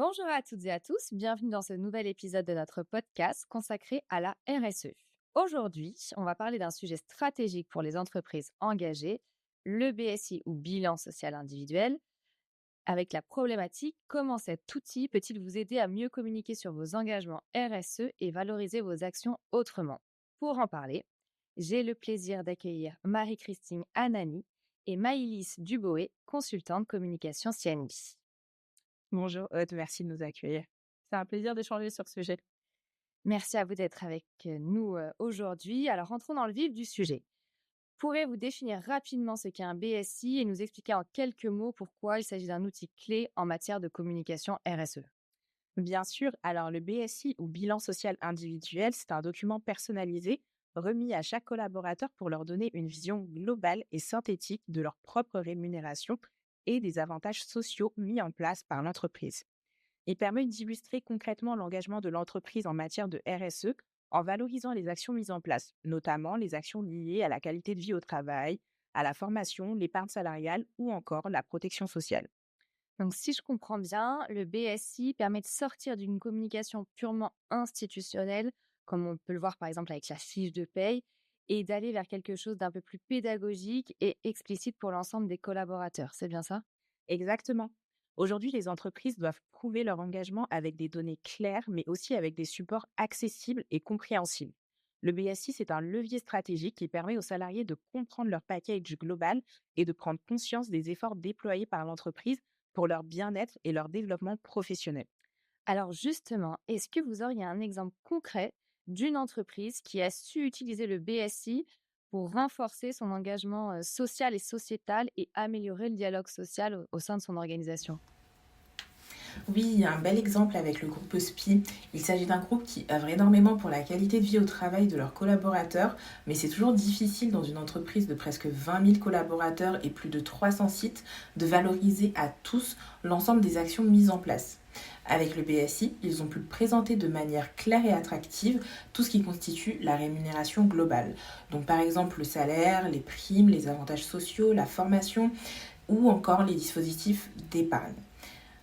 Bonjour à toutes et à tous, bienvenue dans ce nouvel épisode de notre podcast consacré à la RSE. Aujourd'hui, on va parler d'un sujet stratégique pour les entreprises engagées, le BSI ou bilan social individuel, avec la problématique comment cet outil peut-il vous aider à mieux communiquer sur vos engagements RSE et valoriser vos actions autrement. Pour en parler, j'ai le plaisir d'accueillir Marie-Christine Anani et Maïlis Duboé, consultante communication CNB. Bonjour Aude, merci de nous accueillir. C'est un plaisir d'échanger sur ce sujet. Merci à vous d'être avec nous aujourd'hui. Alors, rentrons dans le vif du sujet. Pourrez-vous définir rapidement ce qu'est un BSI et nous expliquer en quelques mots pourquoi il s'agit d'un outil clé en matière de communication RSE? Bien sûr, alors le BSI ou bilan social individuel, c'est un document personnalisé remis à chaque collaborateur pour leur donner une vision globale et synthétique de leur propre rémunération et des avantages sociaux mis en place par l'entreprise. Il permet d'illustrer concrètement l'engagement de l'entreprise en matière de RSE en valorisant les actions mises en place, notamment les actions liées à la qualité de vie au travail, à la formation, l'épargne salariale ou encore la protection sociale. Donc, si je comprends bien, le BSI permet de sortir d'une communication purement institutionnelle, comme on peut le voir par exemple avec la fiche de paye, et d'aller vers quelque chose d'un peu plus pédagogique et explicite pour l'ensemble des collaborateurs. C'est bien ça? Exactement. Aujourd'hui, les entreprises doivent prouver leur engagement avec des données claires, mais aussi avec des supports accessibles et compréhensibles. Le BSI, c'est un levier stratégique qui permet aux salariés de comprendre leur package global et de prendre conscience des efforts déployés par l'entreprise pour leur bien-être et leur développement professionnel. Alors justement, est-ce que vous auriez un exemple concret d'une entreprise qui a su utiliser le BSI pour renforcer son engagement social et sociétal et améliorer le dialogue social au sein de son organisation? Oui, il y a un bel exemple avec le groupe SPI. Il s'agit d'un groupe qui œuvre énormément pour la qualité de vie au travail de leurs collaborateurs, mais c'est toujours difficile dans une entreprise de presque 20 000 collaborateurs et plus de 300 sites de valoriser à tous l'ensemble des actions mises en place. Avec le BSI, ils ont pu présenter de manière claire et attractive tout ce qui constitue la rémunération globale. Donc par exemple le salaire, les primes, les avantages sociaux, la formation ou encore les dispositifs d'épargne.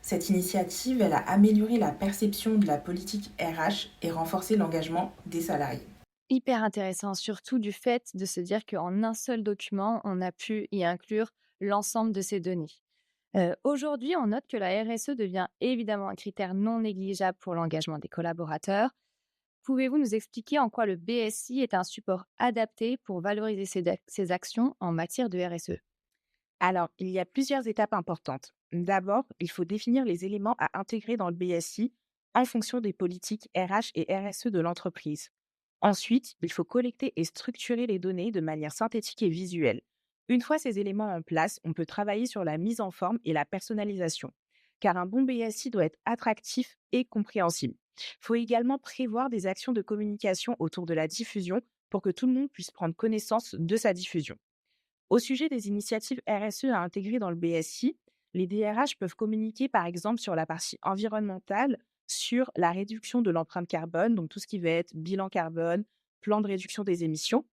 Cette initiative, elle a amélioré la perception de la politique RH et renforcé l'engagement des salariés. Hyper intéressant, surtout du fait de se dire qu'en un seul document, on a pu y inclure l'ensemble de ces données. Aujourd'hui, on note que la RSE devient évidemment un critère non négligeable pour l'engagement des collaborateurs. Pouvez-vous nous expliquer en quoi le BSI est un support adapté pour valoriser ces actions en matière de RSE? Alors, il y a plusieurs étapes importantes. D'abord, il faut définir les éléments à intégrer dans le BSI en fonction des politiques RH et RSE de l'entreprise. Ensuite, il faut collecter et structurer les données de manière synthétique et visuelle. Une fois ces éléments en place, on peut travailler sur la mise en forme et la personnalisation, car un bon BSI doit être attractif et compréhensible. Il faut également prévoir des actions de communication autour de la diffusion pour que tout le monde puisse prendre connaissance de sa diffusion. Au sujet des initiatives RSE à intégrer dans le BSI, les DRH peuvent communiquer par exemple sur la partie environnementale, sur la réduction de l'empreinte carbone, donc tout ce qui va être bilan carbone, plan de réduction des émissions,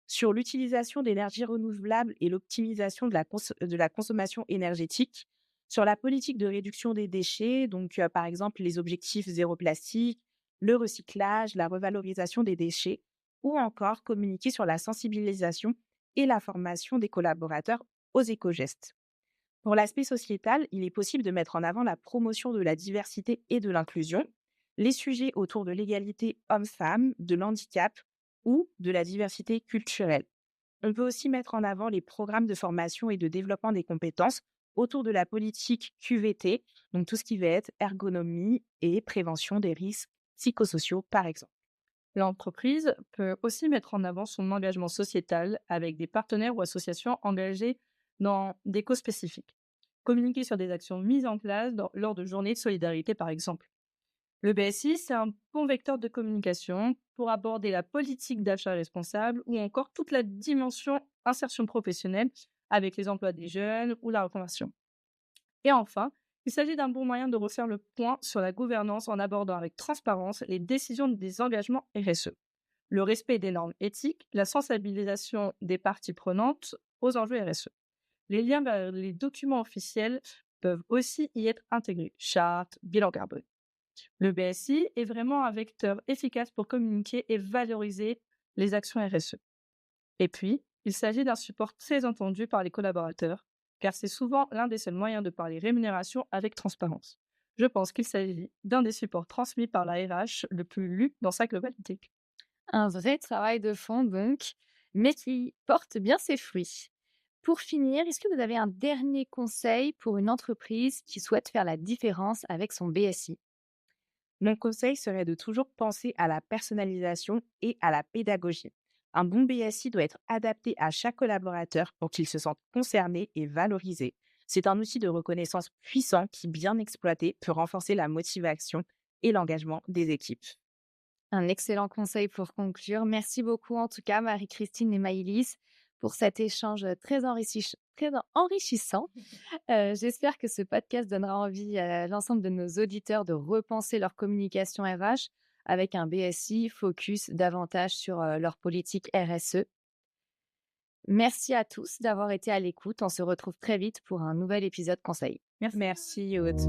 sur l'utilisation d'énergies renouvelables et l'optimisation de la consommation énergétique, sur la politique de réduction des déchets, donc par exemple les objectifs zéro plastique, le recyclage, la revalorisation des déchets, ou encore communiquer sur la sensibilisation et la formation des collaborateurs aux éco-gestes. Pour l'aspect sociétal, il est possible de mettre en avant la promotion de la diversité et de l'inclusion, les sujets autour de l'égalité homme-femme, de l'handicap ou de la diversité culturelle. On peut aussi mettre en avant les programmes de formation et de développement des compétences autour de la politique QVT, donc tout ce qui va être ergonomie et prévention des risques psychosociaux, par exemple. L'entreprise peut aussi mettre en avant son engagement sociétal avec des partenaires ou associations engagées dans des causes spécifiques. Communiquer sur des actions mises en place lors de journées de solidarité, par exemple. Le BSI, c'est un bon vecteur de communication pour aborder la politique d'achat responsable ou encore toute la dimension insertion professionnelle avec les emplois des jeunes ou la reconversion. Et enfin, il s'agit d'un bon moyen de refaire le point sur la gouvernance en abordant avec transparence les décisions des engagements RSE, le respect des normes éthiques, la sensibilisation des parties prenantes aux enjeux RSE. Les liens vers les documents officiels peuvent aussi y être intégrés. Charte, bilan carbone. Le BSI est vraiment un vecteur efficace pour communiquer et valoriser les actions RSE. Et puis, il s'agit d'un support très entendu par les collaborateurs, car c'est souvent l'un des seuls moyens de parler rémunération avec transparence. Je pense qu'il s'agit d'un des supports transmis par la RH le plus lu dans sa globalité. Un vrai travail de fond donc, mais qui porte bien ses fruits. Pour finir, est-ce que vous avez un dernier conseil pour une entreprise qui souhaite faire la différence avec son BSI? Mon conseil serait de toujours penser à la personnalisation et à la pédagogie. Un bon BSI doit être adapté à chaque collaborateur pour qu'il se sente concerné et valorisé. C'est un outil de reconnaissance puissant qui, bien exploité, peut renforcer la motivation et l'engagement des équipes. Un excellent conseil pour conclure. Merci beaucoup en tout cas Marie-Christine et Maïlis pour cet échange très enrichissant. J'espère que ce podcast donnera envie à l'ensemble de nos auditeurs de repenser leur communication RH avec un BSI focus davantage sur leur politique RSE. Merci à tous d'avoir été à l'écoute. On se retrouve très vite pour un nouvel épisode conseil. Merci, Aude.